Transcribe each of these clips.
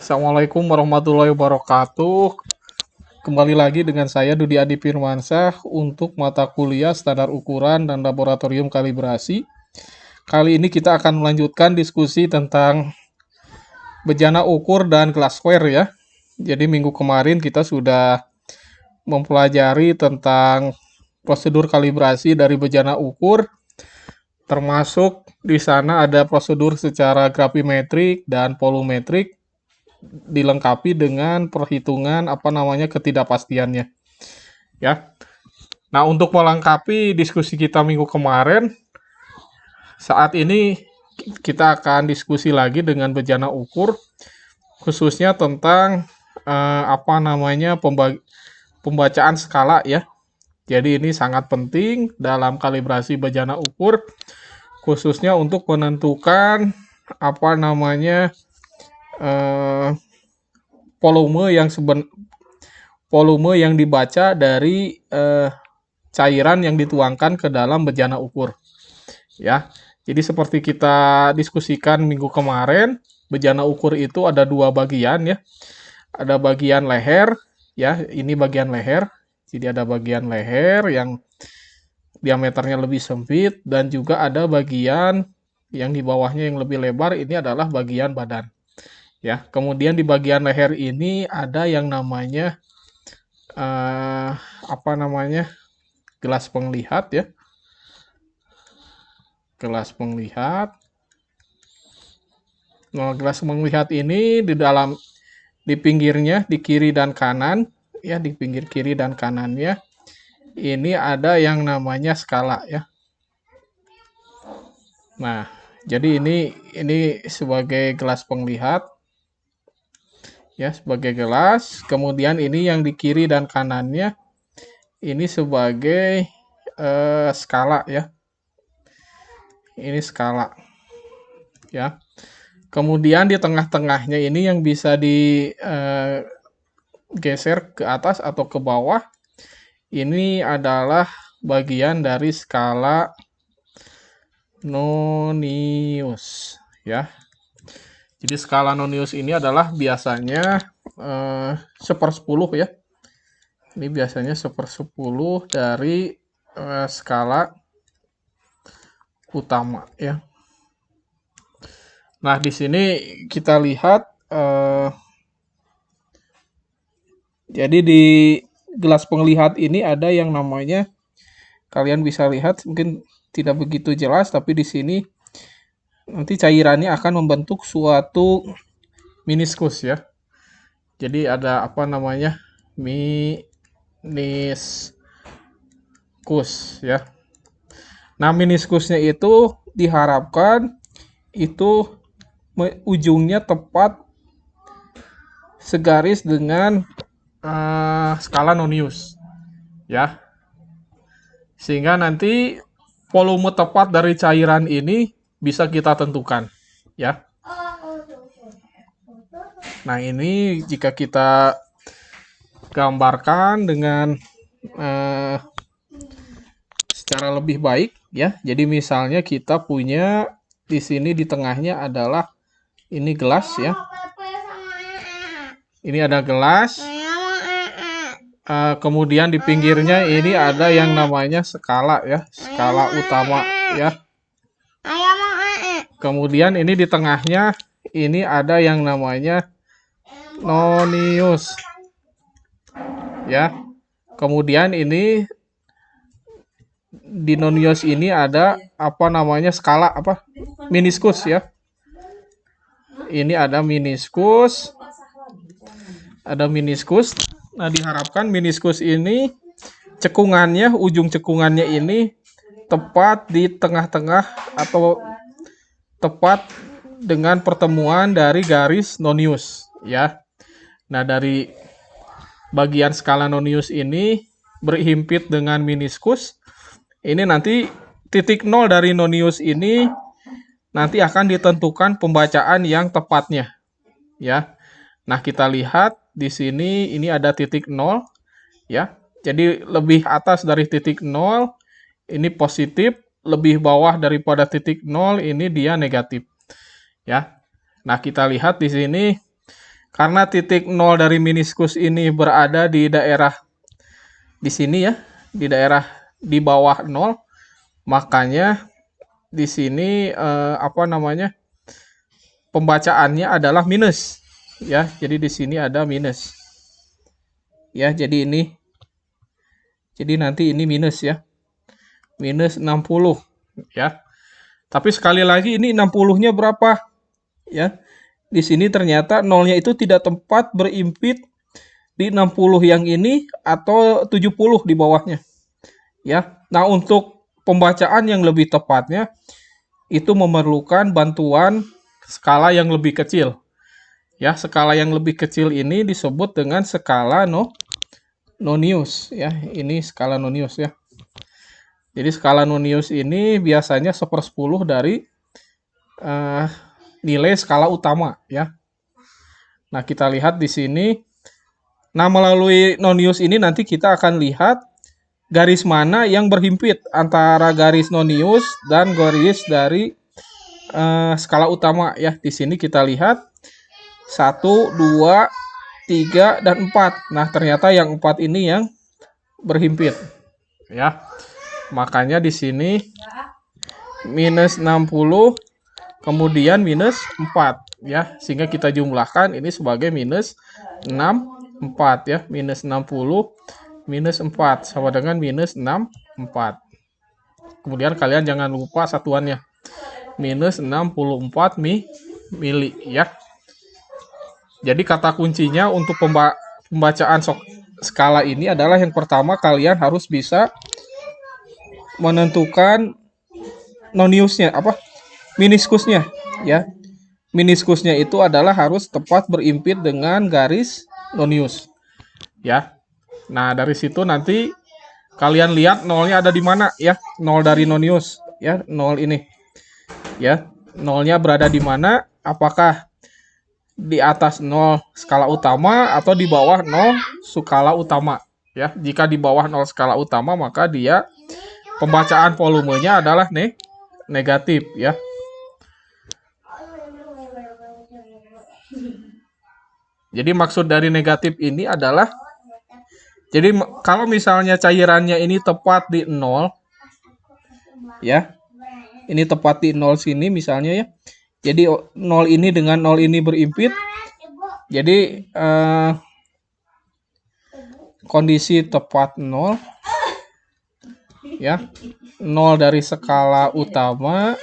Assalamualaikum warahmatullahi wabarakatuh. Kembali lagi dengan saya Dudi Adi Firmansyah untuk mata kuliah standar ukuran dan laboratorium kalibrasi. Kali ini kita akan melanjutkan diskusi tentang bejana ukur dan glassware ya. Jadi minggu kemarin kita sudah mempelajari tentang prosedur kalibrasi dari bejana ukur, termasuk di sana ada prosedur secara gravimetrik dan volumetrik, dilengkapi dengan perhitungan ketidakpastiannya ya. Nah, untuk melengkapi diskusi kita minggu kemarin, saat ini kita akan diskusi lagi dengan bejana ukur, khususnya tentang pembacaan skala ya. Jadi ini sangat penting dalam kalibrasi bejana ukur, khususnya untuk menentukan volume yang dibaca dari cairan yang dituangkan ke dalam bejana ukur ya. Jadi seperti kita diskusikan minggu kemarin, bejana ukur itu ada dua bagian ya. Ada bagian leher ya, ini bagian leher. Jadi ada bagian leher yang diameternya lebih sempit, dan juga ada bagian yang di bawahnya yang lebih lebar, ini adalah bagian badan. Ya, kemudian di bagian leher ini ada yang namanya gelas penglihat ya. Gelas penglihat. Nah, gelas penglihat ini di pinggirnya, di kiri dan kanan ya, di pinggir kiri dan kanannya ini ada yang namanya skala ya. Nah, jadi ini sebagai gelas penglihat ya, sebagai gelas. Kemudian ini yang di kiri dan kanannya ini sebagai skala ya. Ini skala ya. Kemudian di tengah-tengahnya ini yang bisa digeser ke atas atau ke bawah, ini adalah bagian dari skala Nonius ya. Jadi skala Nonius ini adalah biasanya 1/10 ya. Ini biasanya 1/10 dari skala utama ya. Nah, di sini kita lihat jadi di gelas penglihat ini ada yang namanya, kalian bisa lihat mungkin tidak begitu jelas, tapi di sini nanti cairannya akan membentuk suatu meniskus ya. Jadi ada meniskus ya. Nah, meniskusnya itu diharapkan itu ujungnya tepat segaris dengan skala Nonius ya. Sehingga nanti volume tepat dari cairan ini bisa kita tentukan ya. Nah, ini jika kita gambarkan dengan secara lebih baik ya. Jadi misalnya kita punya di sini di tengahnya adalah ini gelas ya. Ini ada gelas. Kemudian di pinggirnya ini ada yang namanya skala ya, skala utama ya. Kemudian ini di tengahnya ini ada yang namanya Nonius ya. Kemudian ini di Nonius ini ada skala meniskus ya. Ini ada meniskus. Ada meniskus. Nah, diharapkan meniskus ini ujung cekungannya ini tepat di tengah-tengah atau tepat dengan pertemuan dari garis Nonius ya. Nah, dari bagian skala Nonius ini berhimpit dengan meniskus. Ini nanti titik 0 dari Nonius ini nanti akan ditentukan pembacaan yang tepatnya ya. Nah, kita lihat di sini ini ada titik 0 ya. Jadi lebih atas dari titik 0 ini positif, lebih bawah daripada titik 0 ini dia negatif ya. Nah, kita lihat di sini Karena titik nol dari meniskus ini berada di daerah di sini ya, di daerah di bawah nol, makanya di sini apa namanya? Pembacaannya adalah minus ya. Jadi di sini ada minus. Ya, jadi nanti ini minus ya. Minus 60 ya. Tapi sekali lagi ini 60-nya berapa? Ya. Di sini ternyata nolnya itu tidak tepat berimpit di 60 yang ini atau 70 di bawahnya. Ya. Nah, untuk pembacaan yang lebih tepatnya itu memerlukan bantuan skala yang lebih kecil. Ya, skala yang lebih kecil ini disebut dengan skala nonius ya. Ini skala nonius ya. Jadi skala nonius ini biasanya 1/10 dari nilai skala utama ya. Nah, kita lihat di sini. Nah, melalui nonius ini nanti kita akan lihat garis mana yang berhimpit antara garis nonius dan garis dari skala utama ya. Di sini kita lihat 1, 2, 3, dan 4. Nah, ternyata yang 4 ini yang berhimpit ya. Makanya di sini minus 60 kemudian minus 4 ya. Sehingga kita jumlahkan ini sebagai minus 64 ya. Minus 60 minus 4 sama dengan minus 64. Kemudian kalian jangan lupa satuannya. Minus 64 mili ya. Jadi kata kuncinya untuk pembacaan skala ini adalah yang pertama kalian harus bisa menentukan noniusnya apa meniskusnya ya. Meniskusnya itu adalah harus tepat berimpit dengan garis nonius ya. Nah, dari situ nanti kalian lihat nolnya ada di mana ya. Nol dari nonius ya, nol ini ya. Nolnya berada di mana? Apakah di atas 0 skala utama atau di bawah 0 skala utama ya. Jika di bawah 0 skala utama maka dia pembacaan volumenya adalah negatif ya. Jadi maksud dari negatif ini adalah jadi kalau misalnya cairannya ini tepat di 0 ya. Ini tepat di 0 sini misalnya ya. Jadi 0 ini dengan 0 ini berimpit. Jadi kondisi tepat 0 ya. 0 dari skala utama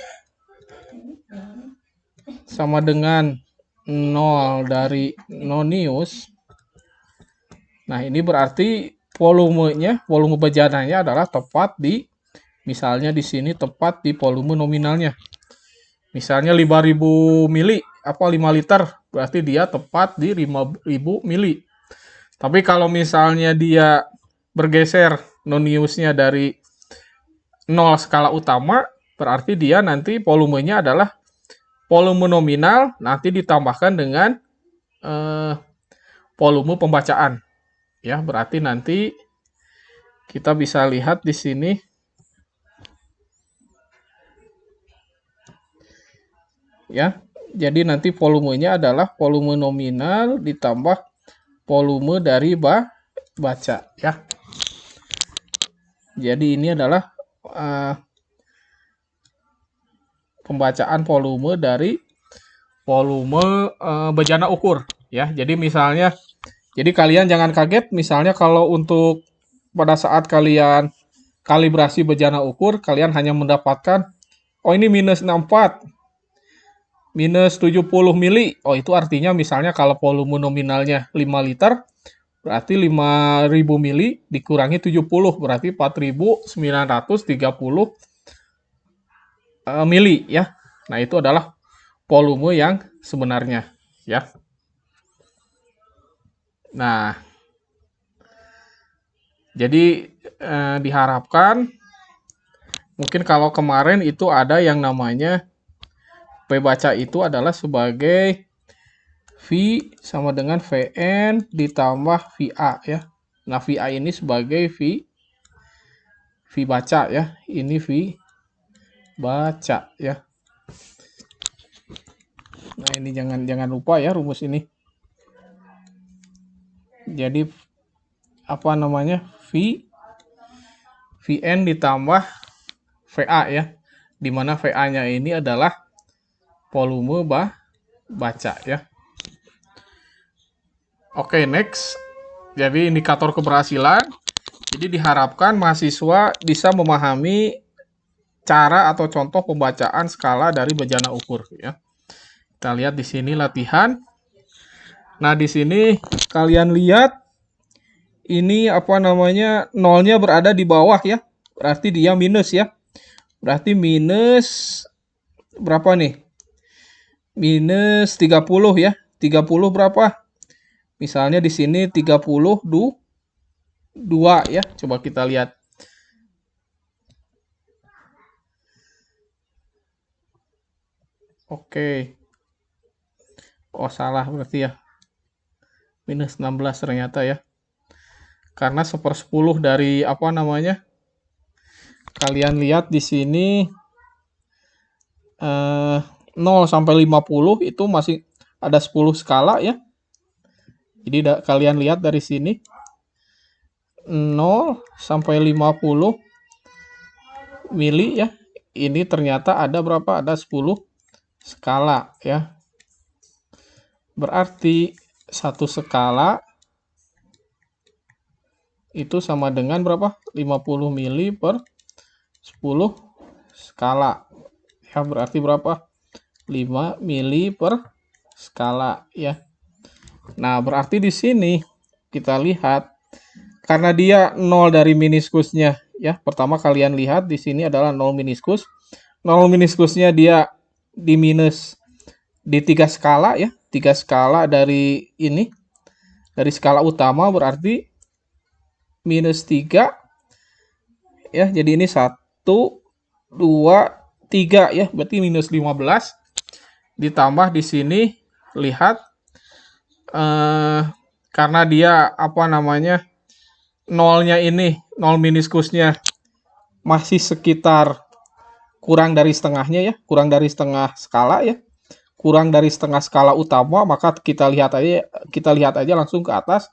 sama dengan 0 dari nonius. Nah, ini berarti volume bejananya adalah tepat di misalnya di sini tepat di volume nominalnya. Misalnya 5.000 mili apa 5 liter, berarti dia tepat di 5.000 mili. Tapi kalau misalnya dia bergeser noniusnya dari 0 skala utama, berarti dia nanti volumenya adalah volume nominal nanti ditambahkan dengan volume pembacaan. Ya, berarti nanti kita bisa lihat di sini ya. Jadi nanti volumenya adalah volume nominal ditambah volume dari baca ya. Jadi ini adalah pembacaan volume dari volume bejana ukur ya. Jadi misalnya kalian jangan kaget misalnya kalau untuk pada saat kalian kalibrasi bejana ukur kalian hanya mendapatkan oh ini minus 64 minus 70 mili. Oh, itu artinya misalnya kalau volume nominalnya 5 liter berarti 5.000 mili dikurangi 70 berarti 4.930 mili ya. Nah, itu adalah volume yang sebenarnya ya. Nah, jadi diharapkan mungkin kalau kemarin itu ada yang namanya P baca itu adalah sebagai V sama dengan Vn ditambah VA ya. Nah, VA ini sebagai V baca ya. Ini V baca ya. Nah, ini jangan lupa ya rumus ini. Jadi apa namanya? Vn ditambah VA ya. Di mana VA-nya ini adalah volume baca ya. Oke, next. Jadi indikator keberhasilan. Jadi diharapkan mahasiswa bisa memahami cara atau contoh pembacaan skala dari bejana ukur ya. Kita lihat di sini latihan. Nah, di sini kalian lihat ini apa namanya? Nolnya berada di bawah ya. Berarti dia minus ya. Berarti minus berapa nih? Minus 30 ya. 30 berapa? Misalnya di sini 32 ya. Coba kita lihat. Oke. Oh, salah berarti ya. Minus 16 ternyata ya. Karena 1/10 dari apa namanya? Kalian lihat di sini 0 sampai 50 itu masih ada 10 skala ya. Jadi kalian lihat dari sini 0 sampai 50 mili ya. Ini ternyata ada berapa? Ada 10 skala ya. Berarti satu skala itu sama dengan berapa? 50 mili per 10 skala. Ya, berarti berapa? 5 mili per skala ya. Nah, berarti di sini kita lihat karena dia 0 dari meniskusnya ya. Pertama kalian lihat di sini adalah 0 meniskus. 0 meniskusnya dia di minus di 3 skala ya. 3 skala dari ini. Dari skala utama berarti minus 3 ya. Jadi ini 1 2 3 ya. Berarti minus 15 ditambah di sini lihat karena dia apa namanya? Nolnya ini, 0 meniskusnya masih sekitar kurang dari setengahnya ya, kurang dari setengah skala ya, kurang dari setengah skala utama, maka kita lihat aja langsung ke atas.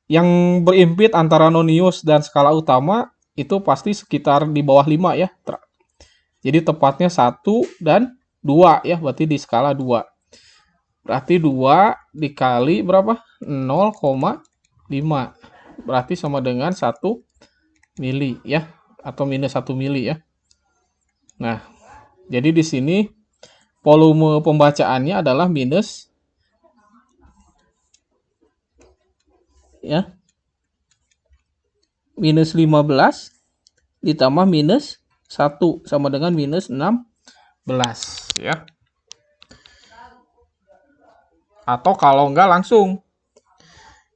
Yang berimpit antara nonius dan skala utama itu pasti sekitar di bawah 5 ya. Jadi tepatnya 1 dan 2 ya, berarti di skala 2. Berarti 2 dikali berapa? 0,5. Berarti sama dengan 1 mili ya, atau minus 1 mili ya. Nah, jadi di sini volume pembacaannya adalah minus ya. Minus 15 ditambah minus 1 sama dengan minus 16 ya. Atau kalau enggak langsung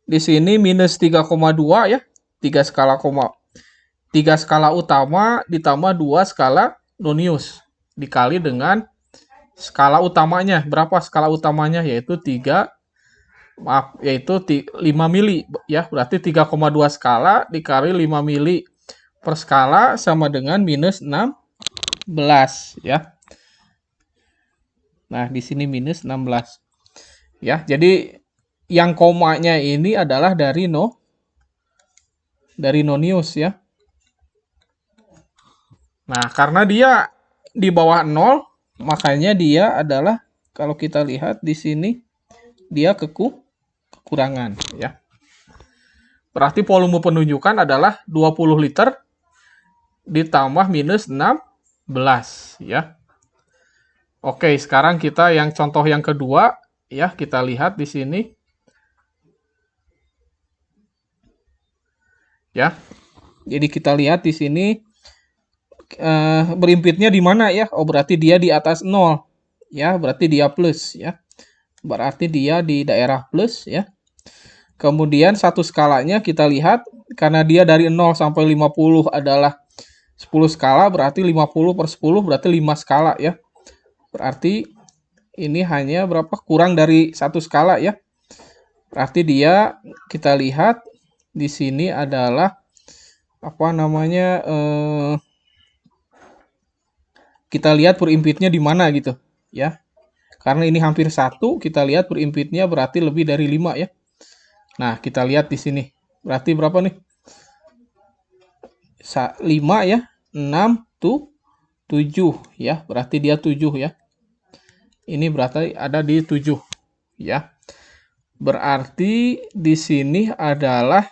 di sini minus 3,2 ya. 3 skala utama ditambah 2 skala nonius dikali dengan skala utamanya. Berapa skala utamanya? Yaitu 5 mili ya. Berarti 3,2 skala dikali 5 mili per skala sama dengan minus 16 ya. Nah, di sini minus 16. Ya, jadi yang komanya ini adalah dari nonius ya. Nah, karena dia di bawah 0, makanya dia adalah kalau kita lihat di sini dia kekurangan ya. Berarti volume penunjukan adalah 20 liter ditambah minus 16 ya. Oke, sekarang kita yang contoh yang kedua ya, kita lihat di sini. Ya. Jadi kita lihat di sini berimpitnya di mana ya? Oh, berarti dia di atas 0. Ya, berarti dia plus ya. Berarti dia di daerah plus ya. Kemudian satu skalanya kita lihat karena dia dari 0 sampai 50 adalah 10 skala, berarti 50 per 10 berarti 5 skala ya. Berarti ini hanya berapa? Kurang dari satu skala ya. Berarti dia kita lihat di sini adalah apa namanya? Kita lihat berimpitnya di mana gitu ya. Karena ini hampir 1, kita lihat berimpitnya berarti lebih dari 5 ya. Nah, kita lihat di sini. Berarti berapa nih? 5 ya, 6 tuh 7 ya. Berarti dia 7 ya. Ini berarti ada di 7 ya. Berarti di sini adalah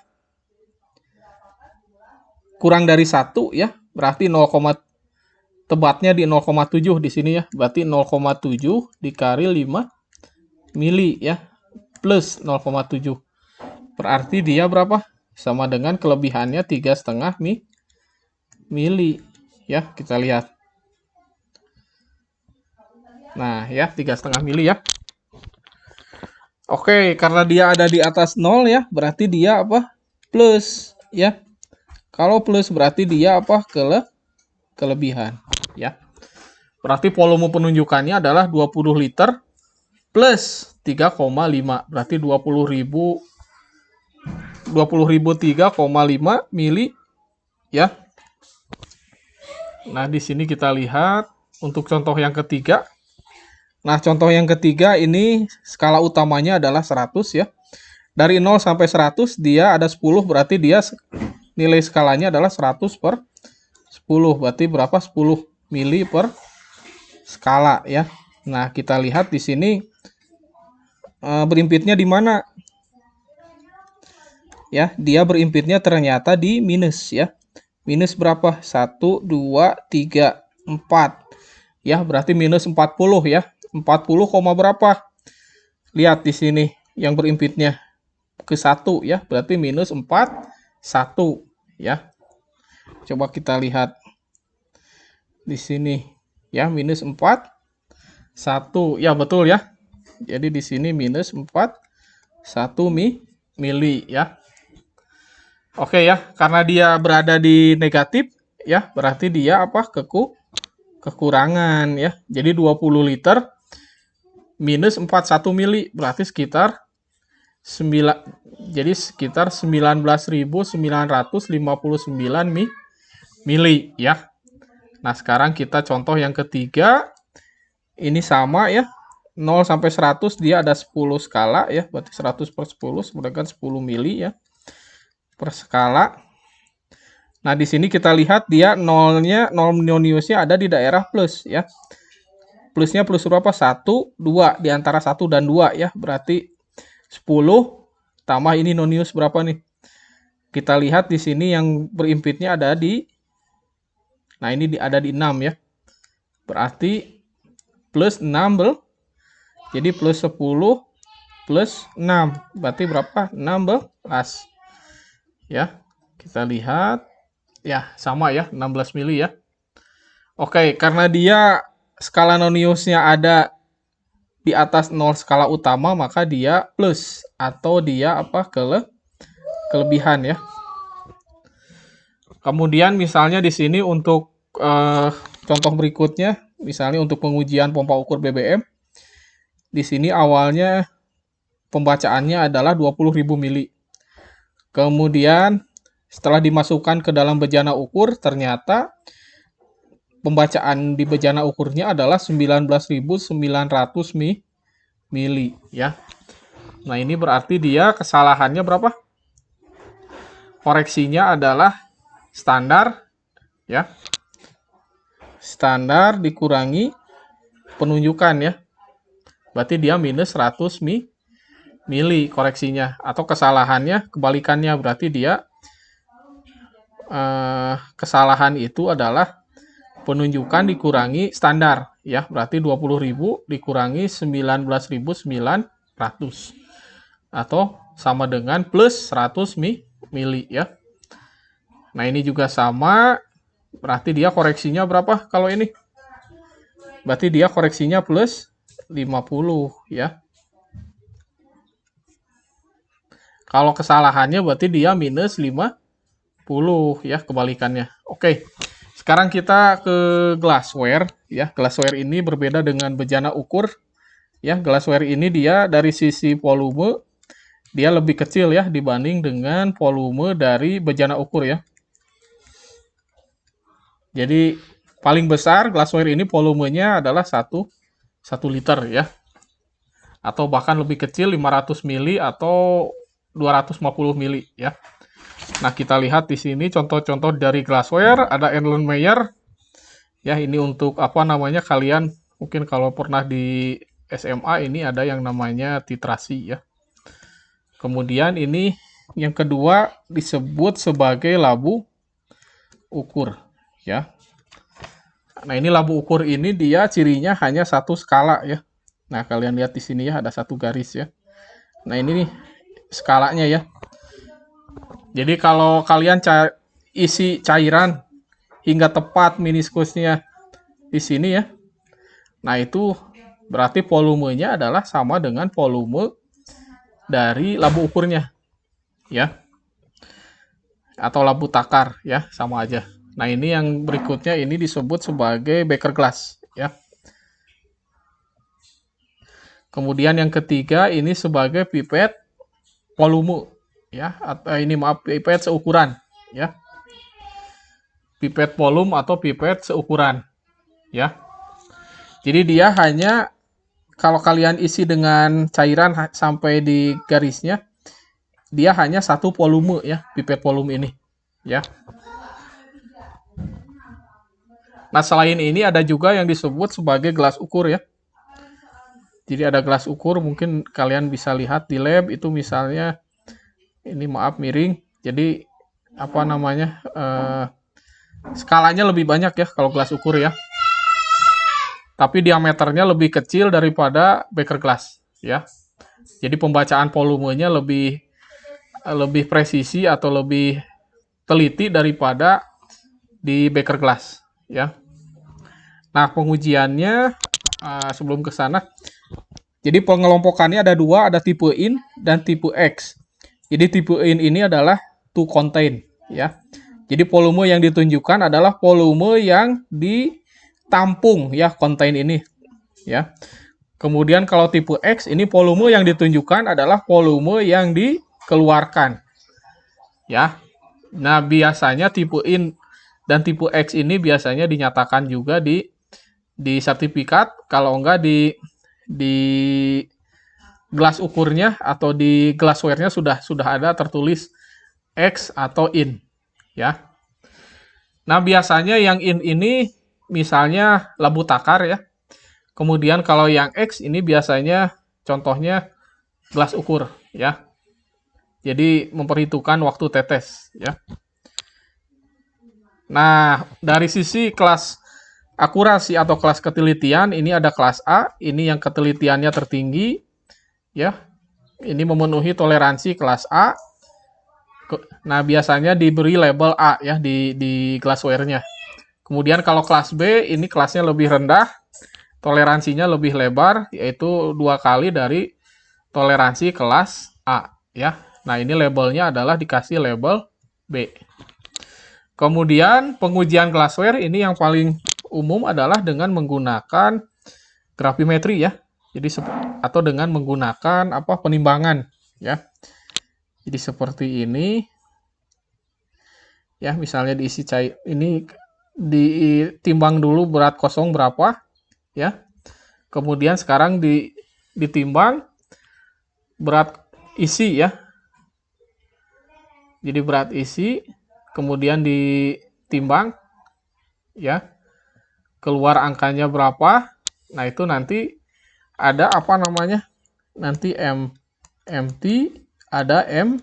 kurang dari 1 ya. Berarti 0, tebatnya di 0,7 di sini ya. Berarti 0,7 dikali 5 mili ya. Plus 0,7. Berarti dia berapa? Sama dengan kelebihannya 3,5 mili ya. Kita lihat. Nah ya, 3,5 mili ya. Oke, karena dia ada di atas 0 ya, berarti dia apa? Plus ya. Kalau plus berarti dia apa? Kelebihan ya. Berarti volume penunjukannya adalah 20 liter plus 3,5. Berarti 20.000 3,5 mili ya. Nah, di sini kita lihat untuk contoh yang ketiga. Nah, contoh yang ketiga ini skala utamanya adalah 100 ya. Dari 0 sampai 100 dia ada 10, berarti dia nilai skalanya adalah 100 per 10. Berarti berapa? 10 mili per skala ya. Nah, kita lihat di sini berimpitnya di mana? Ya, dia berimpitnya ternyata di minus ya. Minus berapa? 1, 2, 3, 4. Ya, berarti minus 40 ya. 40, berapa? Lihat di sini yang berimpitnya ke 1 ya. Berarti minus 4, 1 ya. Coba kita lihat di sini ya, minus 4, 1. Ya, betul ya. Jadi di sini minus 4, 1 mili ya. Oke ya, karena dia berada di negatif ya, berarti dia apa? Kekurangan ya. Jadi 20 liter minus 41 mili berarti sekitar 9, jadi sekitar 19.959 mili ya. Nah, sekarang kita contoh yang ketiga. Ini sama ya. 0 sampai 100 dia ada 10 skala ya, berarti 100 per 10 sama dengan 10 mili ya per skala. Nah, di sini kita lihat dia nolnya, nol noniusnya ada di daerah plus ya. Plusnya plus berapa? 1, 2 di antara 1 dan 2 ya. Berarti 10 tambah ini nonius berapa nih? Kita lihat di sini yang berimpitnya ada di, nah ini ada di 6 ya. Berarti plus 6 jadi plus 10 plus 6. Berarti berapa? 16. Ya. Kita lihat ya, sama ya, 16 mili ya. Oke, karena dia skala noniusnya ada di atas 0 skala utama, maka dia plus atau dia apa? Kelebihan ya. Kemudian misalnya di sini untuk contoh berikutnya, misalnya untuk pengujian pompa ukur BBM. Di sini awalnya pembacaannya adalah 20.000 mili. Kemudian setelah dimasukkan ke dalam bejana ukur, ternyata pembacaan di bejana ukurnya adalah 19.900 mili ya. Nah, ini berarti dia kesalahannya berapa? Koreksinya adalah standar ya. Standar dikurangi penunjukan ya. Berarti dia minus 100 mili koreksinya, atau kesalahannya kebalikannya, berarti dia kesalahan itu adalah penunjukan dikurangi standar ya, berarti 20.000 dikurangi 19.900 atau sama dengan plus 100 mili ya. Nah, ini juga sama, berarti dia koreksinya berapa kalau ini? Berarti dia koreksinya plus 50 ya. Kalau kesalahannya berarti dia minus 50 ya, kebalikannya. Oke. Sekarang kita ke glassware ya. Glassware ini berbeda dengan bejana ukur ya. Glassware ini dia dari sisi volume dia lebih kecil ya dibanding dengan volume dari bejana ukur ya. Jadi paling besar glassware ini volumenya adalah 1 liter ya. Atau bahkan lebih kecil 500 mili atau 250 mili ya. Nah, kita lihat di sini contoh-contoh dari glassware, ada Erlenmeyer. Ya, ini untuk apa namanya, kalian mungkin kalau pernah di SMA ini ada yang namanya titrasi ya. Kemudian ini yang kedua disebut sebagai labu ukur ya. Nah, ini labu ukur ini dia cirinya hanya satu skala ya. Nah, kalian lihat di sini ya, ada satu garis ya. Nah, ini nih skalanya ya. Jadi kalau kalian isi cairan hingga tepat meniskusnya di sini ya. Nah, itu berarti volumenya adalah sama dengan volume dari labu ukurnya. Ya. Atau labu takar ya, sama aja. Nah, ini yang berikutnya ini disebut sebagai beker glass ya. Kemudian yang ketiga ini sebagai pipet volume ya, atau ini maaf, pipet seukuran ya. Pipet volume atau pipet seukuran ya. Jadi dia hanya kalau kalian isi dengan cairan sampai di garisnya, dia hanya satu volume ya, pipet volume ini ya. Nah, selain ini ada juga yang disebut sebagai gelas ukur ya. Jadi ada gelas ukur, mungkin kalian bisa lihat di lab itu misalnya, ini maaf miring, jadi apa namanya, skalanya lebih banyak ya kalau gelas ukur ya. Tapi diameternya lebih kecil daripada beker glass ya. Jadi pembacaan volumenya lebih presisi atau lebih teliti daripada di beker glass ya. Nah, pengujiannya sebelum ke sana, jadi pengelompokannya ada dua, ada tipe in dan tipe X. Jadi tipe in ini adalah to contain ya. Jadi volume yang ditunjukkan adalah volume yang ditampung ya, contain ini ya. Kemudian kalau tipe X ini volume yang ditunjukkan adalah volume yang dikeluarkan ya. Nah, biasanya tipe in dan tipe X ini biasanya dinyatakan juga di sertifikat, kalau enggak di gelas ukurnya atau di glassware-nya sudah ada tertulis X atau in ya. Nah, biasanya yang in ini misalnya labu takar ya. Kemudian kalau yang X ini biasanya contohnya gelas ukur ya. Jadi memperhitungkan waktu tetes ya. Nah, dari sisi kelas akurasi atau kelas ketelitian, ini ada kelas A, ini yang ketelitiannya tertinggi ya. Ini memenuhi toleransi kelas A. Nah, biasanya diberi label A ya di glassware-nya. Kemudian kalau kelas B, ini kelasnya lebih rendah, toleransinya lebih lebar, yaitu 2 kali dari toleransi kelas A ya. Nah, ini labelnya adalah dikasih label B. Kemudian pengujian glassware ini yang paling umum adalah dengan menggunakan gravimetri ya. Jadi atau dengan menggunakan penimbangan ya. Jadi seperti ini. Ya, misalnya diisi cair ini, ditimbang dulu berat kosong berapa ya. Kemudian sekarang ditimbang berat isi ya. Jadi berat isi kemudian ditimbang ya. Keluar angkanya berapa. Nah, itu nanti ada nanti MT, ada M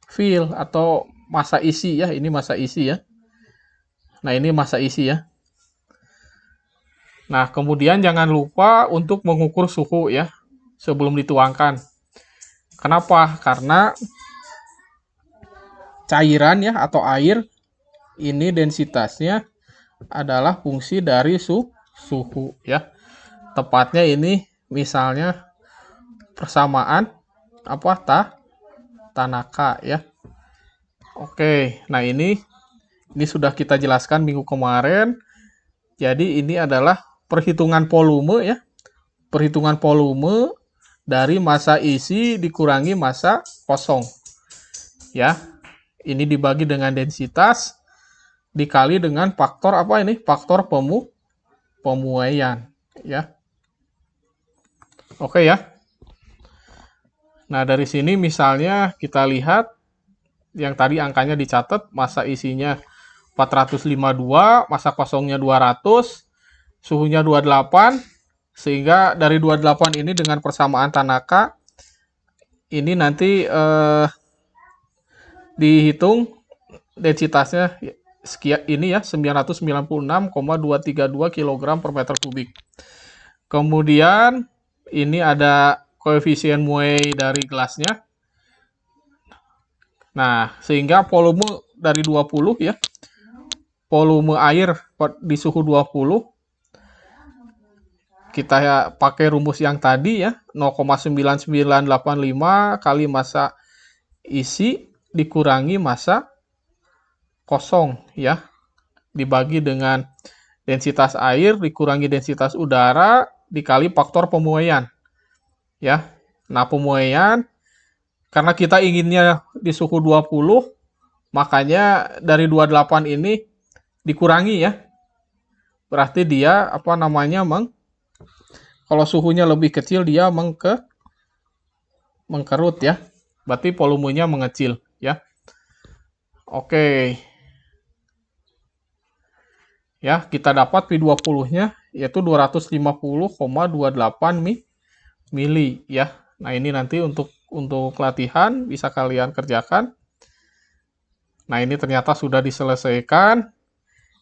fill atau massa isi ya. Ini massa isi ya. Nah, ini massa isi ya. Nah, kemudian jangan lupa untuk mengukur suhu ya sebelum dituangkan. Kenapa? Karena cairan ya atau air ini densitasnya adalah fungsi dari suhu ya. Tepatnya ini misalnya persamaan Tanaka ya. Oke, nah ini sudah kita jelaskan minggu kemarin. Jadi ini adalah perhitungan volume ya. Perhitungan volume dari massa isi dikurangi massa kosong. Ya. Ini dibagi dengan densitas dikali dengan faktor Faktor pemuaian ya. Oke ya. Nah, dari sini misalnya kita lihat yang tadi angkanya dicatat, massa isinya 452, massa kosongnya 200, suhunya 28, sehingga dari 28 ini dengan persamaan Tanaka, ini nanti dihitung densitasnya sekian ini ya 996,232 kg per meter kubik. Kemudian ini ada koefisien Muey dari gelasnya. Nah, sehingga volume dari 20 ya. Volume air di suhu 20 kita ya pakai rumus yang tadi ya, 0,9985 kali massa isi dikurangi massa kosong ya, dibagi dengan densitas air dikurangi densitas udara dikali faktor pemuaian ya. Nah, pemuaian karena kita inginnya di suhu 20, makanya dari 28 ini dikurangi ya. Berarti dia apa namanya kalau suhunya lebih kecil dia mengkerut ya. Berarti volumenya mengecil ya. Oke. Ya, kita dapat P20-nya yaitu 250,28 mili ya. Nah, ini nanti untuk latihan bisa kalian kerjakan. Nah, ini ternyata sudah diselesaikan.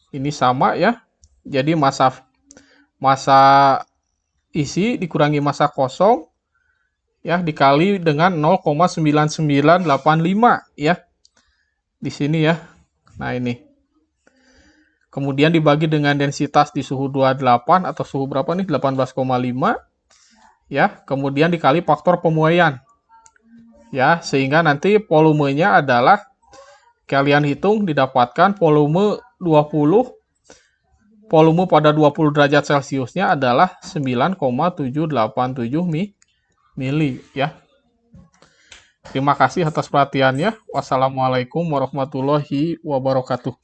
Ini sama ya. Jadi massa isi dikurangi massa kosong ya dikali dengan 0,9985 ya. Di sini ya. Nah, ini. Kemudian dibagi dengan densitas di suhu 28 atau suhu berapa nih? 18,5 ya. Kemudian dikali faktor pemuaian. Ya, sehingga nanti volumenya adalah kalian hitung didapatkan volume 20. Volume pada 20 derajat Celciusnya adalah 9,787 mili ya. Terima kasih atas perhatiannya. Wassalamualaikum warahmatullahi wabarakatuh.